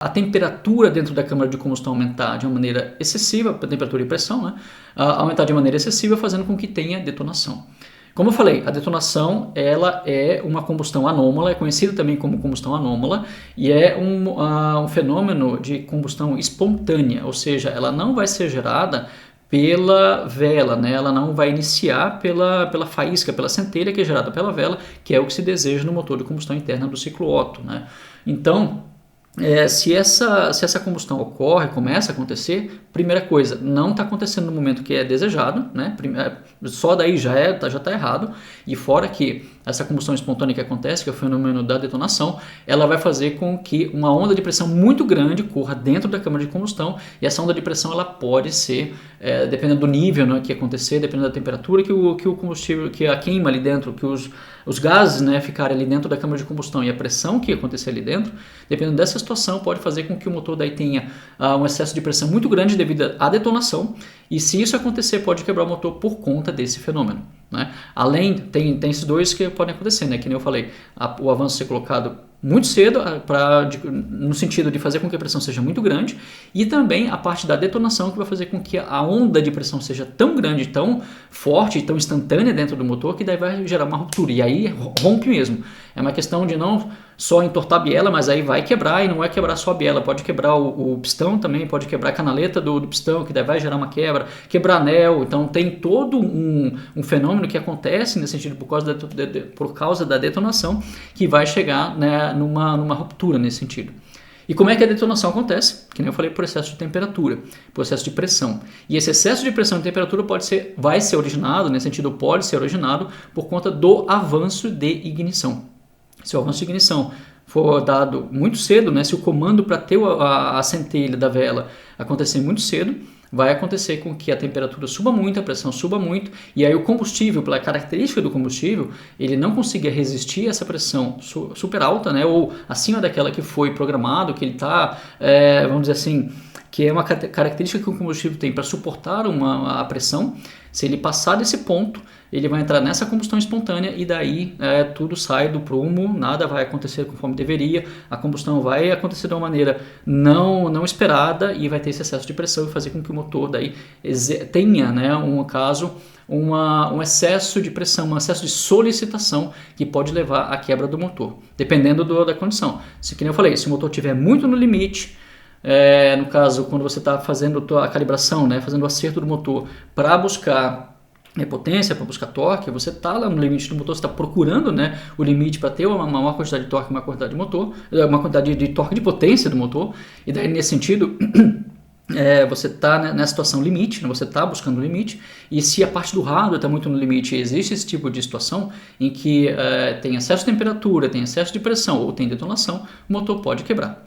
a temperatura dentro da câmara de combustão aumentar de uma maneira excessiva, a temperatura e pressão, né? Aumentar de maneira excessiva, fazendo com que tenha detonação. Como eu falei, a detonação ela é uma combustão anômala, é conhecida também como combustão anômala, e é um fenômeno de combustão espontânea, ou seja, ela não vai ser gerada pela vela, né? Ela não vai iniciar pela faísca, pela centelha que é gerada pela vela, que é o que se deseja no motor de combustão interna do ciclo Otto, né? Então, se essa combustão ocorre, começa a acontecer, primeira coisa, não está acontecendo no momento que é desejado, né? Só daí já está errado, e fora que essa combustão espontânea que acontece, que é o fenômeno da detonação, ela vai fazer com que uma onda de pressão muito grande corra dentro da câmara de combustão, e essa onda de pressão ela pode ser, dependendo do nível, né, que acontecer, dependendo da temperatura que o combustível, que a queima ali dentro, que os gases, né, ficarem ali dentro da câmara de combustão e a pressão que acontecer ali dentro, dependendo dessa situação, pode fazer com que o motor daí tenha um excesso de pressão muito grande devido à detonação, e se isso acontecer, pode quebrar o motor por conta desse fenômeno, né? Além, tem esses dois que podem acontecer, né? Que nem eu falei, o avanço ser colocado muito cedo, no sentido de fazer com que a pressão seja muito grande, e também a parte da detonação, que vai fazer com que a onda de pressão seja tão grande, tão forte, tão instantânea dentro do motor, que daí vai gerar uma ruptura, e aí rompe mesmo. É uma questão de não só entortar a biela, mas aí vai quebrar, e não é quebrar só a biela, pode quebrar o pistão também, pode quebrar a canaleta do pistão, que daí vai gerar uma quebrar anel. Então tem todo um fenômeno que acontece nesse sentido por causa da detonação, que vai chegar, né, numa ruptura nesse sentido. E como é que a detonação acontece? Que nem eu falei, por excesso de temperatura, por excesso de pressão. E esse excesso de pressão e temperatura vai ser originado, nesse sentido pode ser originado, por conta do avanço de ignição. Se o avanço de ignição for dado muito cedo, né, se o comando para ter a centelha da vela acontecer muito cedo, vai acontecer com que a temperatura suba muito, a pressão suba muito, e aí o combustível, pela característica do combustível, ele não consiga resistir a essa pressão super alta, né, ou acima daquela que foi programado, que ele está, vamos dizer assim, que é uma característica que o combustível tem para suportar a pressão. Se ele passar desse ponto, ele vai entrar nessa combustão espontânea, e daí tudo sai do prumo, nada vai acontecer conforme deveria, a combustão vai acontecer de uma maneira não esperada, e vai ter esse excesso de pressão e fazer com que o motor daí tenha, né, um excesso de pressão, um excesso de solicitação, que pode levar à quebra do motor, dependendo da condição. Que nem eu falei, se o motor estiver muito no limite, no caso, quando você está fazendo a calibração, né, fazendo o acerto do motor para buscar potência, para buscar torque, você está lá no limite do motor, você está procurando, né, o limite para ter uma maior quantidade de torque, uma quantidade de motor, uma quantidade de torque de potência do motor, e daí nesse sentido você está nessa situação limite, né, você está buscando o limite, e se a parte do hardware está muito no limite, existe esse tipo de situação em que tem excesso de temperatura, tem excesso de pressão ou tem detonação, o motor pode quebrar.